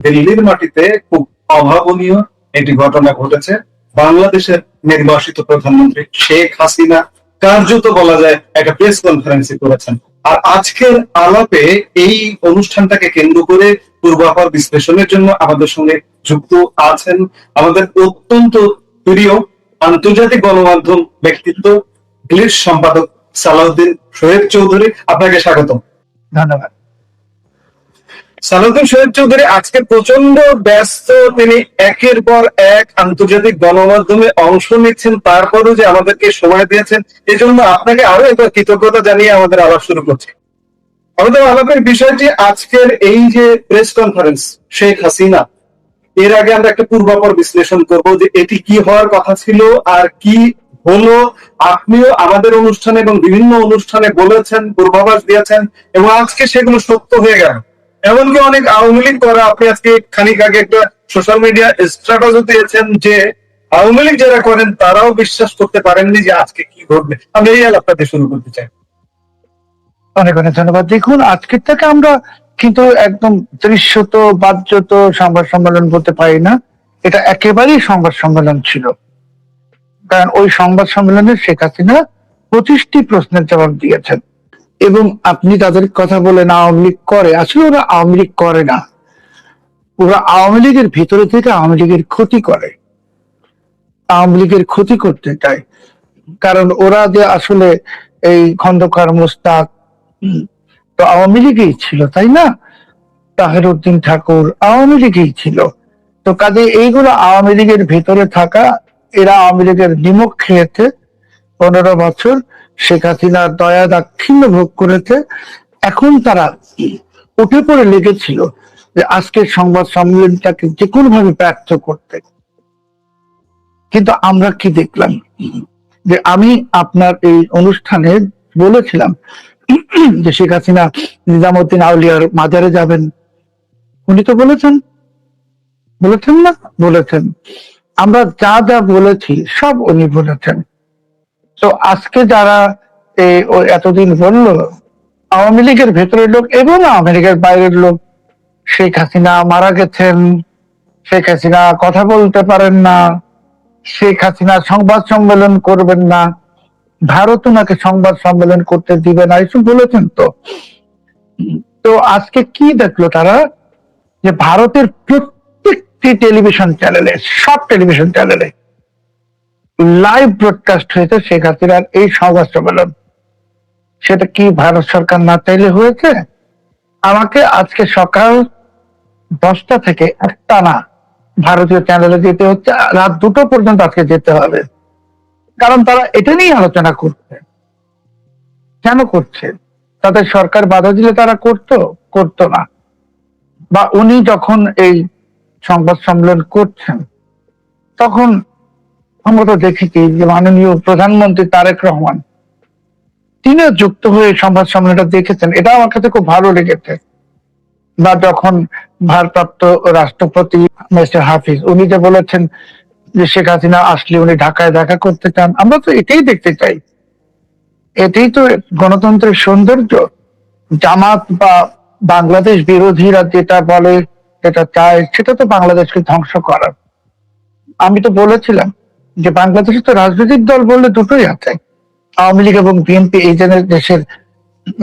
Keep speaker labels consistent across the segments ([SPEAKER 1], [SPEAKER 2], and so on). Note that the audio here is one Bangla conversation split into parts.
[SPEAKER 1] দিল্লির মাটিতে খুব অভাবনীয় একটি ঘটনা ঘটেছে। বাংলাদেশের নির্বাসিত প্রধানমন্ত্রী শেখ হাসিনা কার্যত বলা যায় একটা প্রেস কনফারেন্সে করেছেন। আর আজকের আলাপে এই অনুষ্ঠানটাকে কেন্দ্র করে পূর্বাপর বিশ্লেষণের জন্য আমাদের সঙ্গে যুক্ত আছেন আমাদের অত্যন্ত প্রিয় আন্তর্জাতিক গণমাধ্যম ব্যক্তিত্ব ইংলিশ সম্পাদক সালাউদ্দিন শোয়েব চৌধুরী। আপনাকে স্বাগত।
[SPEAKER 2] ধন্যবাদ।
[SPEAKER 1] সালাউদ্দিন শোয়েব চৌধুরী আজকে প্রচন্ড ব্যস্ত, তিনি একের পর এক আন্তর্জাতিক গণমাধ্যমে অংশ নিচ্ছেন, তারপরও যে আমাদেরকে সময় দিয়েছেন এই জন্য আপনাকে আরো একবার কৃতজ্ঞতা জানিয়ে আমাদের আলাপ শুরু করছি। আমাদের আলাপের বিষয়টি আজকের এই যে প্রেস কনফারেন্স শেখ হাসিনা, এর আগে আমরা একটা পূর্বাপর বিশ্লেষণ করব যে এটি কি হওয়ার কথা ছিল আর কি হলো। আপনিও আমাদের অনুষ্ঠানে এবং বিভিন্ন অনুষ্ঠানে বলেছেন, পূর্বাভাস দিয়েছেন এবং আজকে সেগুলো সত্য হয়ে গেল। এমনকি অনেক আওয়ামী লীগ করা, আপনি আজকে খানিক আগে একটা সোশ্যাল মিডিয়া স্ট্যাটাসও দিয়েছেন যে আওয়ামী লীগ যারা করেন তারাও বিশ্বাস করতে পারেননি যে আজকে কি ঘটবে। আমরা এই আলাপটাতে শুরু করতে চাই।
[SPEAKER 2] অনেক অনেক ধন্যবাদ। দেখুন, আজকের থেকে আমরা কিন্তু একদম দৃশ্যত বাহ্যত সংবাদ সম্মেলন বলতে পারি না, এটা একেবারেই সংবাদ সম্মেলন ছিল। কারণ ওই সংবাদ সম্মেলনে শেখ হাসিনা 25টি প্রশ্নের জবাব দিয়েছেন। এবং আপনি তাদের কথা বলেন আওয়ামী লীগ করে, আসলে ওরা আওয়ামী লীগ করে না, ওরা আওয়ামী লীগের ভিতরে থেকে আওয়ামী লীগের ক্ষতি করে, আওয়ামী লীগের ক্ষতি করতে চায়। কারণ ওরা যে আসলে এই খন্দকার মোস্তাক তো আওয়ামী লীগেই ছিল, তাই না? তাহের উদ্দিন ঠাকুর আওয়ামী লীগেই ছিল। তো কাজে এইগুলো আওয়ামী লীগের ভেতরে থাকা, এরা আওয়ামী লীগের নিমক খেয়েছে 15 বছর, শেখ হাসিনার দয়া দাক্ষিণ্য ভোগ করেছে। এখন তারা উঠে পড়ে লেগেছিল যে আজকের সংবাদ সম্মেলনটাকে যে কোনো ভাবে ব্যর্থ করতে। কিন্তু আমরা কি দেখলাম যে আমি আপনার এই অনুষ্ঠানে বলেছিলাম যে শেখ হাসিনা নিজামুদ্দিন আউলিয়ার মাজারে যাবেন, উনি তো বলেছেন না? বলেছেন। আমরা যা যা বলেছি সব উনি বলেছেন। তো আজকে যারা এতদিন বলল আওয়ামী লীগের ভেতরের লোক এবং আওয়ামী লীগের বাইরের লোক, শেখ হাসিনা মারা গেছেন, শেখ হাসিনা কথা বলতে পারেন না, শেখ হাসিনা সংবাদ সম্মেলন করবেন না, ভারত ওনাকে সংবাদ সম্মেলন করতে দিবে না, এসব বলেছেন। তো আজকে কি দেখলো তারা, যে ভারতের প্রত্যেকটি টেলিভিশন চ্যানেলে, সব টেলিভিশন চ্যানেলে লাইভ ব্রডকাস্ট হয়েছে শেখ হাসিনার এই সংবাদ সম্মেলন। সেটা কি ভারত সরকার না চাইলে হয়েছে? আমাকে আজকে সকাল 10টা থেকে একটানা ভারতীয় চ্যানেলে যেতে হচ্ছে, রাত 2টো পর্যন্ত আজকে যেতে হবে। কারণ তারা এটা নিয়ে আলোচনা করছে। কেন করছে? তাদের সরকার বাধা দিলে তারা করতো না। বা উনি যখন এই সংবাদ সম্মেলন করছেন তখন আমরা তো দেখেছি যে মাননীয় প্রধানমন্ত্রী তারেক রহমান তিনিও যুক্ত হয়ে সংবাদ সম্মেলনটা দেখেছেন, এটা আমার কাছে খুব ভালো লেগেছে। বা যখন ভারপ্রাপ্ত রাষ্ট্রপতি মিস্টার হাফিজ উনি যে বলেছেন যে শেখ হাসিনা আসলে উনি ঢাকায় দেখা করতে চান, আমরা তো এটাই দেখতে চাই। এটাই তো গণতন্ত্রের সৌন্দর্য। জামাত বা বাংলাদেশ বিরোধীরা যেটা বলে, যেটা চায়, সেটা তো বাংলাদেশকে ধ্বংস করার। আমি তো বলেছিলাম যে বাংলাদেশে তো রাজনৈতিক দল বললে দুটোই আছে, আওয়ামী লীগ এবং বিএনপি। এই জন্য দেশের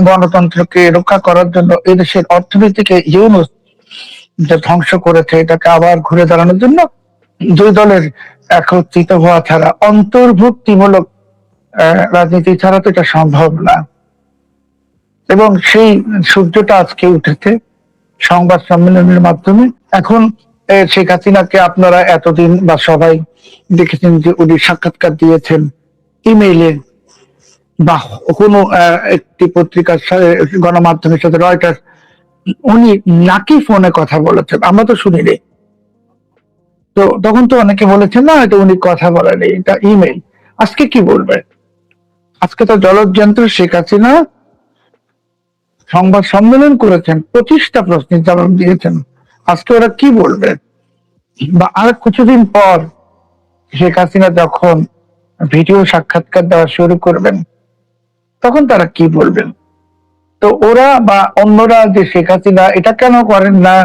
[SPEAKER 2] গণতন্ত্রকে রক্ষা করার জন্য, এই দেশের অর্থনীতিকে ইউনুস যে ধ্বংস করেছে, এটাকে আবার ঘুরে দাঁড়ানোর জন্য দুই দলের একত্রিত হওয়া ছাড়া, অন্তর্ভুক্তিমূলক রাজনীতি ছাড়া তো এটা সম্ভব না। এবং সেই সূর্যটা আজকে উঠেছে সংবাদ সম্মেলনের মাধ্যমে। এখন শেখ হাসিনাকে আপনারা এতদিন বা সবাই দেখেছেন যে উনি সাক্ষাৎকার দিয়েছেন ইমেইলে বা কোনো একটি পত্রিকার গণমাধ্যমের সাথে, রয়টার্স, উনি নাকি ফোনে কথা বলেছেন, আমরা তো শুনিনি। তো তখন তো অনেকে বলেছেন না এটা উনি কথা বলেনি, এটা ইমেইল। আজকে কি বলবে? আজকে তো জলযন্ত্র শেখ হাসিনা সংবাদ সম্মেলন করেছেন, 25টা প্রশ্নের জবাব দিয়েছেন। আজকে ওরা কি বলবে? বা আর কিছুদিন পর শেখ হাসিনা যখন ভিডিও সাক্ষাৎকার দেওয়া শুরু করবেন তখন তারা কি বলবেন? তো ওরা বা অন্যরা যে শেখ হাসিনা এটা কেন করেন না,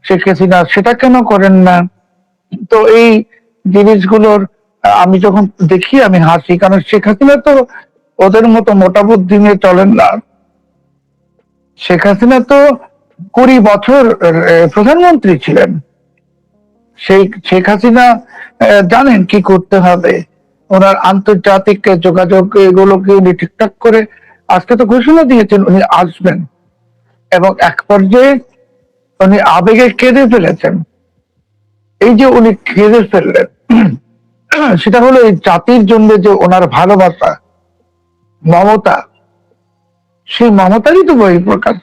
[SPEAKER 2] শেখ হাসিনা সেটা কেন করেন না? তো এই জিনিসগুলোর আমি যখন দেখি আমি হাসি, কারণ শেখ হাসিনা তো ওদের মতো মোটা বুদ্ধি নিয়ে চলেন না। শেখ হাসিনা তো 20 বছর প্রধানমন্ত্রী ছিলেন। সেই শেখ হাসিনা জানেন কি করতে হবে। ওনার আন্তর্জাতিক যোগাযোগ এগুলোকে উনি ঠিকঠাক করে আজকে তো ঘোষণা দিয়েছেন উনি আসবেন, এবং এক পর্যায়ে উনি আবেগে কেঁদে ফেলেছেন। এই যে উনি কেঁদে ফেললেন সেটা হলো এই জাতির জন্য যে ওনার ভালোবাসা, মমতা, সেই মমতারই তো বহিঃপ্রকাশ।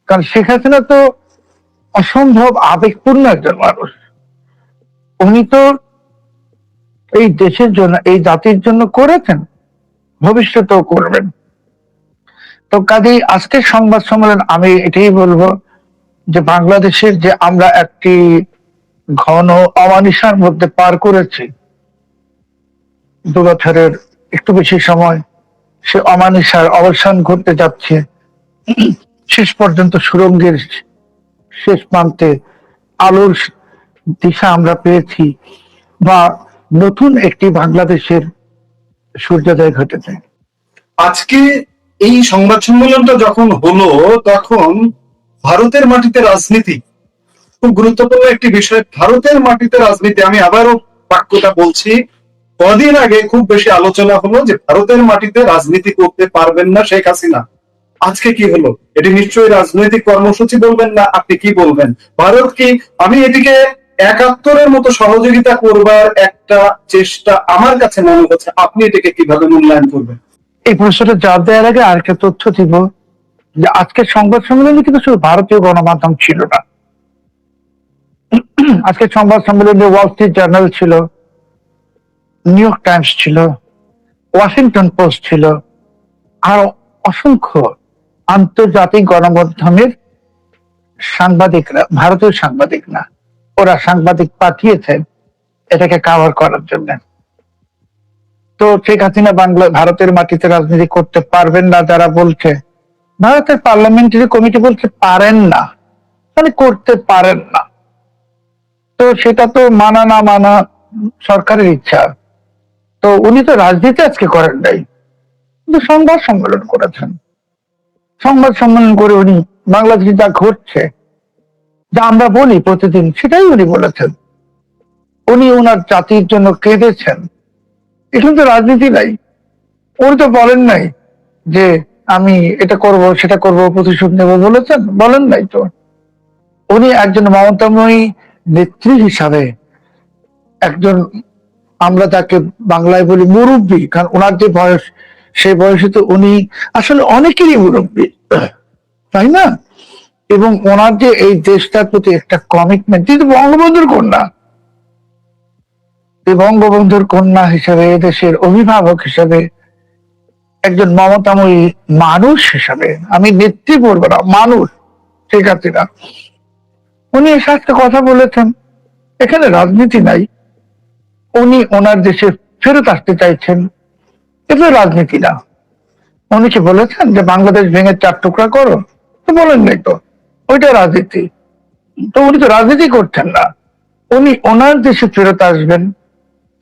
[SPEAKER 2] কারণ শেখ হাসিনা তো অসম্ভব আবেগপূর্ণ একজন মানুষ। উনি তো এই দেশের জন্য, এই জাতির জন্য করেছেন, ভবিষ্যতেও করবেন। তো কাজেই আজকের সংবাদ সম্মেলন আমি এটাই বলবো যে বাংলাদেশের যে আমরা একটি ঘন অমানিসার মধ্যে পার করেছি 2 বছরের একটু বেশি সময়, সে অমানিসার অবসান ঘটতে যাচ্ছে। শেষ পর্যন্ত সুড়ঙ্গের শেষ প্রান্তে আলোর দিশা আমরা পেয়েছি, বা নতুন একটি বাংলাদেশের সূর্যোদয় ঘটেছে।
[SPEAKER 1] আজকে এই সংবাদ সম্মেলনটা যখন হলো তখন ভারতের মাটিতে রাজনীতি খুব গুরুত্বপূর্ণ একটি বিষয়। ভারতের মাটিতে রাজনীতি, আমি আবারও বাক্যটা বলছি, কদিন আগে খুব বেশি আলোচনা হলো যে ভারতের মাটিতে রাজনীতি করতে পারবেন না শেখ হাসিনা। আজকে কি হলো? এটি নিশ্চয়ই রাজনৈতিক কর্মসূচি বলবেন না, আপনি কি বলবেন? ভারত কি, আমি এটিকে 71-এর মতো সহযোগিতা করবার একটা চেষ্টা আমার কাছে মনে হচ্ছে, আপনি এটাকে কিভাবে মূল্যায়ন করবেন?
[SPEAKER 2] এই প্রশ্নটা জবাব দেওয়ার আগে আরেকটা তথ্য দিব যে আজকের সংবাদ সম্মেলনে কিন্তু শুধু ভারতীয় গণমাধ্যম ছিল না। আজকের সংবাদ সম্মেলনে ওয়াল স্ট্রিট জার্নাল ছিল, নিউ ইয়র্ক টাইমস ছিল, ওয়াশিংটন পোস্ট ছিল, আর অসংখ্য আন্তর্জাতিক গণমাধ্যমের সাংবাদিকরা, ভারতীয় সাংবাদিক না, ওরা সাংবাদিক পাঠিয়েছেন এটাকে কাভার করার জন্য। তো শেখ হাসিনা ভারতের মাটিতে রাজনীতি করতে পারবেন না যারা বলছে, ভারতের পার্লামেন্টারি কমিটি বলছে পারেন না, মানে করতে পারেন না। তো সেটা তো মানা না মানা সরকারের ইচ্ছা। তো উনি তো রাজনীতি আজকে করেন নাই, কিন্তু সংবাদ সম্মেলন করেছেন। সংবাদ সম্মেলন করে উনি বাংলাদেশে যা ঘটছে, যা আমরা বলি প্রতিদিন, সেটাই উনি বলেছেন। উনি ওনার জাতির জন্য কেঁদেছেন। এখানে তো রাজনীতি নাই। উনি তো বলেন নাই যে আমি এটা করব সেটা করব, প্রতিশোধ নেব, বলেছেন? বলেন নাই তো। উনি একজন মমতাময়ী নেত্রী হিসাবে, একজন, আমরা যাকে বাংলায় বলি মুরব্বী, কারণ ওনার যে বয়স, সেই বয়সে তো উনি আসলে অনেকেরই মুরব্বী, তাই না? এবং ওনার যে এই দেশটার প্রতি একটা কমিটমেন্ট, তিনি বঙ্গবন্ধুর কন্যা, এই বঙ্গবন্ধুর কন্যা হিসেবে, দেশের অভিভাবক হিসেবে, একজন মমতাময়ী মানুষ হিসাবে, আমি নেত্রী বলবো না, মানুষ, ঠিক আছে না, উনি এসে একটা কথা বলেছেন, এখানে রাজনীতি নাই। উনি ওনার দেশে ফেরত আসতে চাইছেন, এটা রাজনীতি না। উনি কি বলেছেন যে বাংলাদেশ ভেঙে 4 টুকরা করো? তো বলেন নাই তো, ওইটা রাজনীতি। তো উনি তো রাজনীতি করছেন না, উনি ওনার দেশে ফেরত আসবেন,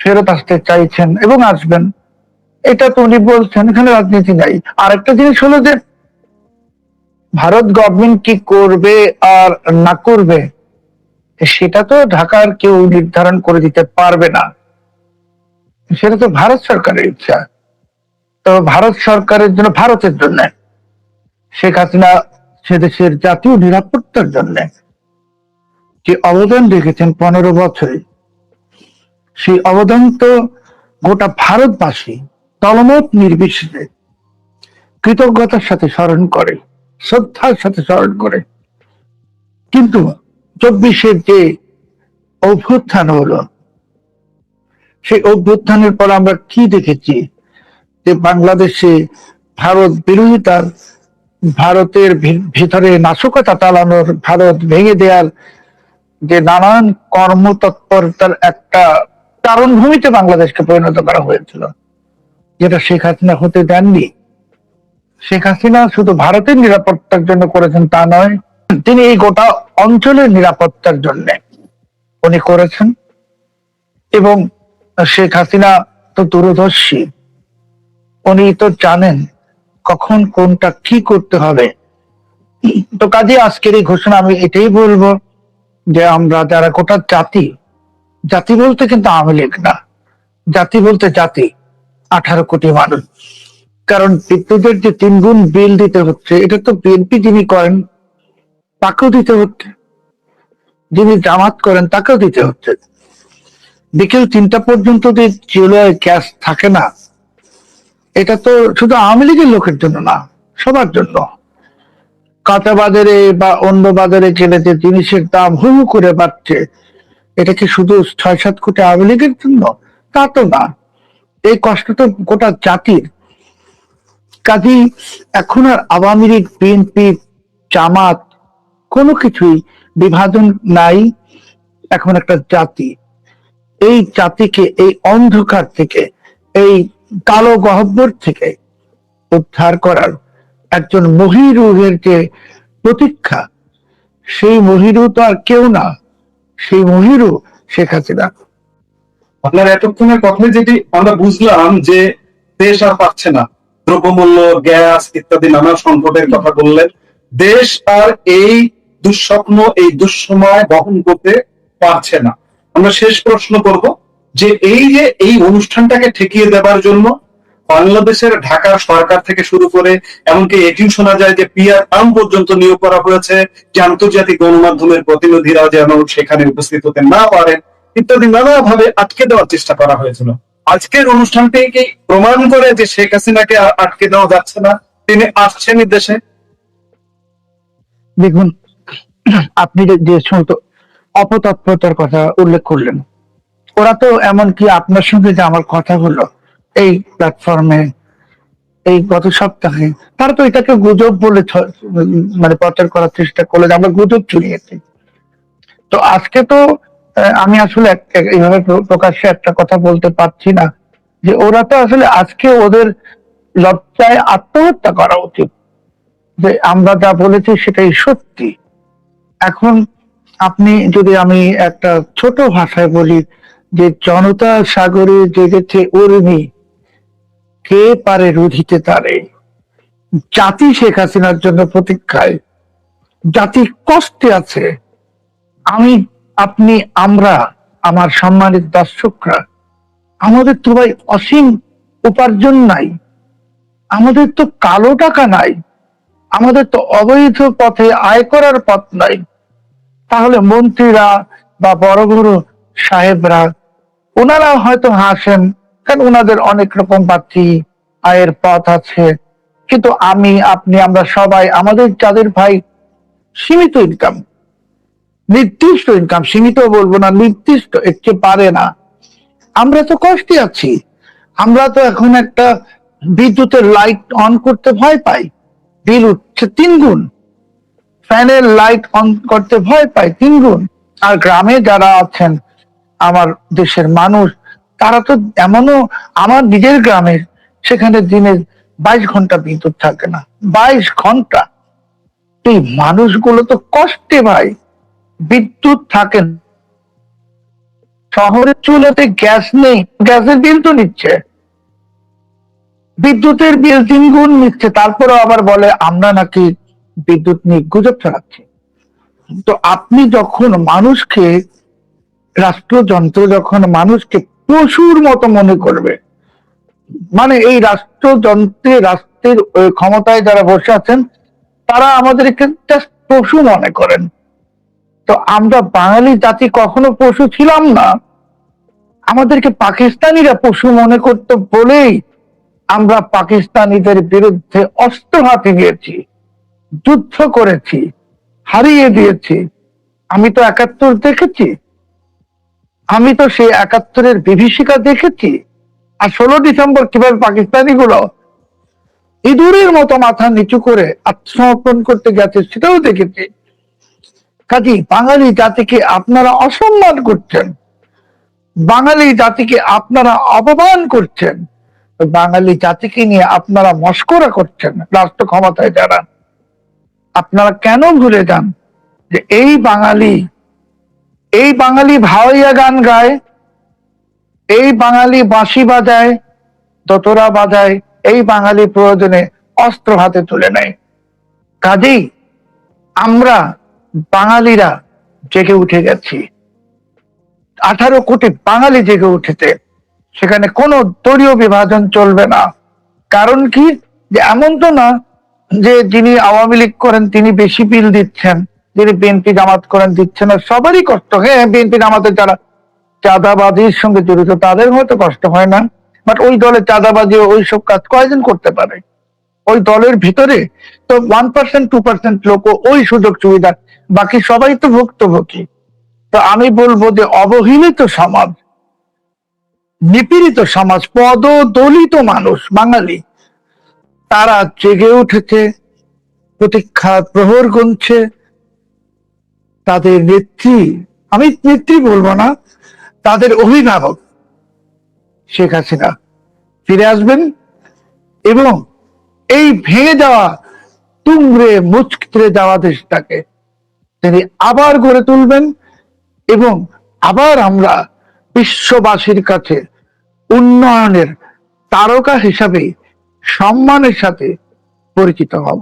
[SPEAKER 2] ফেরত আসতে চাইছেন এবং আসবেন, এটা তো উনি বলছেন, এখানে রাজনীতি নাই। আর একটা জিনিস হলো যে ভারত গভর্নমেন্ট কি করবে আর না করবে, সেটা তো ঢাকার কেউ নির্ধারণ করে দিতে পারবে না, সেটা তো ভারত সরকারের ইচ্ছা। তো ভারত সরকারের জন্য, ভারতের জন্য, শেখ হাসিনা সে দেশের জাতীয় নিরাপত্তার জন্য যে অবদান রেখেছেন 15 বছরে, সেই অবদান তো গোটা ভারতবাসী দলমত নির্বিশেষে কৃতজ্ঞতার সাথে স্মরণ করে, শ্রদ্ধার সাথে স্মরণ করে। কিন্তু 24-এর যে অভ্যুত্থান হলো, সেই অভ্যুত্থানের পর আমরা কি দেখেছি? যে বাংলাদেশে ভারত বিরোধিতার, ভারতের ভিতরে নাশকতা চালানোর, ভারত ভেঙে দেওয়ার যে নানান কর্মতৎপরতার একটা চারণভূমিতে বাংলাদেশকে পরিণত করা হয়েছিল, যেটা শেখ হাসিনা হতে দেননি। শেখ হাসিনা শুধু ভারতের নিরাপত্তার জন্য করেছেন তা নয়, তিনি এই গোটা অঞ্চলের নিরাপত্তার জন্য উনি করেছেন। এবং শেখ হাসিনা তো দূরদর্শী, উনি তো জানেন কখন কোনটা কি করতে হবে। তো কাজে আজকের এই ঘোষণা আমি এটাই বলবো যে আমরা যারা গোটা জাতি, জাতি বলতে কিন্তু আওয়ামী লীগ না, জাতি বলতে জাতি 18 কোটি মানুষ। কারণ বিদ্যুতের যে 3 গুণ বিল দিতে হচ্ছে, এটা তো বিএনপি যিনি করেন তাকেও দিতে হচ্ছে, যিনি জামাত করেন তাকেও দিতে হচ্ছে। বিকেল 3টা পর্যন্ত যে চুলায় গ্যাস থাকে না, এটা তো শুধু আওয়ামী লীগের লোকের জন্য না, সবার জন্য। কাঁচা বাজারে বা অন্য বাজারে গেলে যে জিনিসের দাম হু হু করে বাড়ছে, এটা কি শুধু 6-7 কোটি আওয়ামী লীগের জন্য? তা তো না, এই কষ্ট তো গোটা জাতির। কাজেই এখন আর আওয়ামী লীগ, বিএনপি, জামাত কোনো কিছুই বিভাজন নাই। এখন একটা জাতি, এই জাতিকে এই অন্ধকার থেকে, এই কালো গহ্বর থেকে উদ্ধার করার একজন মহিরুহের যে প্রতীক্ষা, সেই মহিরু তো আর কেউ না, সেই মহিরু শেখ হাসিনা।
[SPEAKER 1] আপনার এতক্ষণের কথায় যেটি আমরা বুঝলাম যে দেশ আর পাচ্ছে না, দ্রব্যমূল্য, গ্যাস ইত্যাদি নানা সংকটের কথা বললেন। দেশ আর এই দুঃস্বপ্ন, এই দুঃসময় বহন করতে পারছে না। আমরা শেষ প্রশ্ন করব যে এই অনুষ্ঠানটাকে ঠেকিয়ে দেবার জন্য বাংলাদেশের ঢাকা সরকার থেকে শুরু করে এমনকি এটিও শোনা যায় যে পিআর পর্যন্ত নিয়োগ করা হয়েছে, যে আন্তর্জাতিক গণমাধ্যমের প্রতিনিধিরা যেন সেখানে উপস্থিত হতে না পারেন ইত্যাদি নানাভাবে আটকে দেওয়ার চেষ্টা করা হয়েছিল। আজকের অনুষ্ঠানটি কি প্রমাণ করে যে শেখ হাসিনাকে আর আটকে দেওয়া যাচ্ছে না, তিনি আসছেনই দেশে?
[SPEAKER 2] দেখুন, আপনি যে সমস্ত অপতৎপরতার কথা উল্লেখ করলেন, ওরা তো এমনকি আপনার সঙ্গে যে আমার কথা হলো এই প্ল্যাটফর্মে এই গত সপ্তাহে, তারা তো এটাকে গুজব বলে মানে প্রচার করার চেষ্টা করলো যে আমরা গুজব ছড়িয়েছি। তো আজকে তো আমি আসলে এইভাবে প্রকাশ্যে একটা কথা বলতে পারছি না, যে ওরা তো আসলে আজকে ওদের লজ্জায় আত্মহত্যা করা উচিত, যে আমরা যা বলেছি সেটাই সত্যি। এখন আপনি যদি, আমি একটা ছোট ভাষায় বলি যে জনতা সাগরে জেগেছে উর্মি, কে পারে রুধিতে তারে। জাতি শেখ হাসিনার জন্য প্রতীক্ষায়, জাতি কষ্টে আছে। আমি, আপনি, আমরা, আমার সম্মানিত দর্শকরা, আমাদের তো ভাই অসীম উপার্জন নাই, আমাদের তো কালো টাকা নাই, আমাদের তো অবৈধ পথে আয় করার পথ নাই। তাহলে মন্ত্রীরা বা বড় বড় সাহেবরা, ওনারা হয়তো হাসেন, কারণ ওনাদের অনেক রকম বাড়তি আয়ের পথ আছে। কিন্তু আমি, আপনি, আমরা সবাই, আমাদের যাদের ভাই সীমিত ইনকাম, নির্দিষ্ট ইনকাম, সীমিত বলবো না, নির্দিষ্ট, এর চেয়ে পারে না, আমরা তো কষ্টে আছি। আমরা তো এখন একটা বিদ্যুতের লাইট অন করতে ভয় পাই, বিল উঠছে 3 গুণ, ফ্যানের লাইট অন করতে ভয় পাই 3 গুণ। আর গ্রামে যারা আছেন আমার দেশের মানুষ, তারা তো এমনও, আমার নিজের গ্রামের, সেখানে দিনে 22 ঘন্টা বিদ্যুৎ থাকে না, 22 ঘন্টা। এই মানুষগুলো তো কষ্টে ভাই, বিদ্যুৎ থাকে না। শহরের চুলাতে গ্যাস নেই, গ্যাসের বিল তো নিচ্ছে, বিদ্যুতের বিল 3 গুণ নিচ্ছে, তারপরে আবার বলে আমরা নাকি বিদ্যুৎ নিয়ে গুজব ছড়াচ্ছি। তো আপনি যখন মানুষকে, রাষ্ট্রযন্ত্র যখন মানুষকে পশুর মতো মনে করবে, মানে এই রাষ্ট্রযন্ত্রে, রাষ্ট্রের ক্ষমতায় যারা বসে আছেন, তারা আমাদেরকে জাস্ট পশু মনে করেন। তো আমরা বাঙালি জাতি কখনো পশু ছিলাম না, আমাদেরকে পাকিস্তানিরা পশু মনে করতো বলেই আমরা পাকিস্তানিদের বিরুদ্ধে অস্ত্র হাতে নিয়েছি, যুদ্ধ করেছি, হারিয়ে দিয়েছি। আমি তো 71 দেখেছি, আমি তো সেই 71-এর বিভীষিকা দেখেছি। আর 16 ডিসেম্বর কিভাবে পাকিস্তানি গুলো ইঁদুরের মতো মাথা নিচু করে আত্মসমর্পণ করতে গেছে, সেটাও দেখেছি। কাজী বাঙালি জাতিকে আপনারা অসম্মান করছেন, বাঙালি জাতিকে আপনারা অপমান করছেন, বাঙালি জাতিকে নিয়ে আপনারা মস্করা করছেন রাষ্ট্র ক্ষমতায় যারা। আপনারা কেন ভুলে যান যে এই বাঙালি ভাওয়াইয়া গান গায়, এই বাঙালি বাঁশি বাজায়, দোতরা বাজায়, এই বাঙালি প্রয়োজনে অস্ত্র হাতে তুলে নেয়। কাজেই আমরা বাঙালিরা জেগে উঠে গেছি, 18 কোটি বাঙালি জেগে উঠেছে। সেখানে কোনো দলীয় বিভাজন চলবে না। কারণ কি, যে এমন তো না যে যিনি আওয়ামী লীগ করেন তিনি বেশি বিল দিচ্ছেন, যিনি বিএনপি জামাত করেন দিচ্ছেন না। সবারই কষ্ট। হ্যাঁ, বিএনপি জামাতের যারা চাঁদাবাজির সঙ্গে জড়িত তাদের হয়তো কষ্ট হয় না, বাট ওই দলে চাঁদাবাজি ওই সব কাজ কয়জন করতে পারে? ওই দলের ভিতরে তো 1% 2% লোক ওই সুযোগ সুবিধা, বাকি সবাই তো ভুক্তভোগী। তো আমি বলবো যে অবহেলিত সমাজ, নিপীড়িত সমাজ, পদদলিত মানুষ বাঙালি, তারা জেগে উঠেছে, প্রতীক্ষার প্রহর গুনছে। তাদের নেত্রী, আমি নেত্রী বলবো না, তাদের অভিভাবক শেখ হাসিনা ফিরে আসবেন এবং এই ভেঙে যাওয়া, তুমড়ে মুচড়ে যাওয়া দেশটাকে তিনি আবার গড়ে তুলবেন এবং আবার আমরা বিশ্ববাসীর কাছে উন্নয়নের তারকা হিসাবে সম্মানের সাথে পরিচিত হব।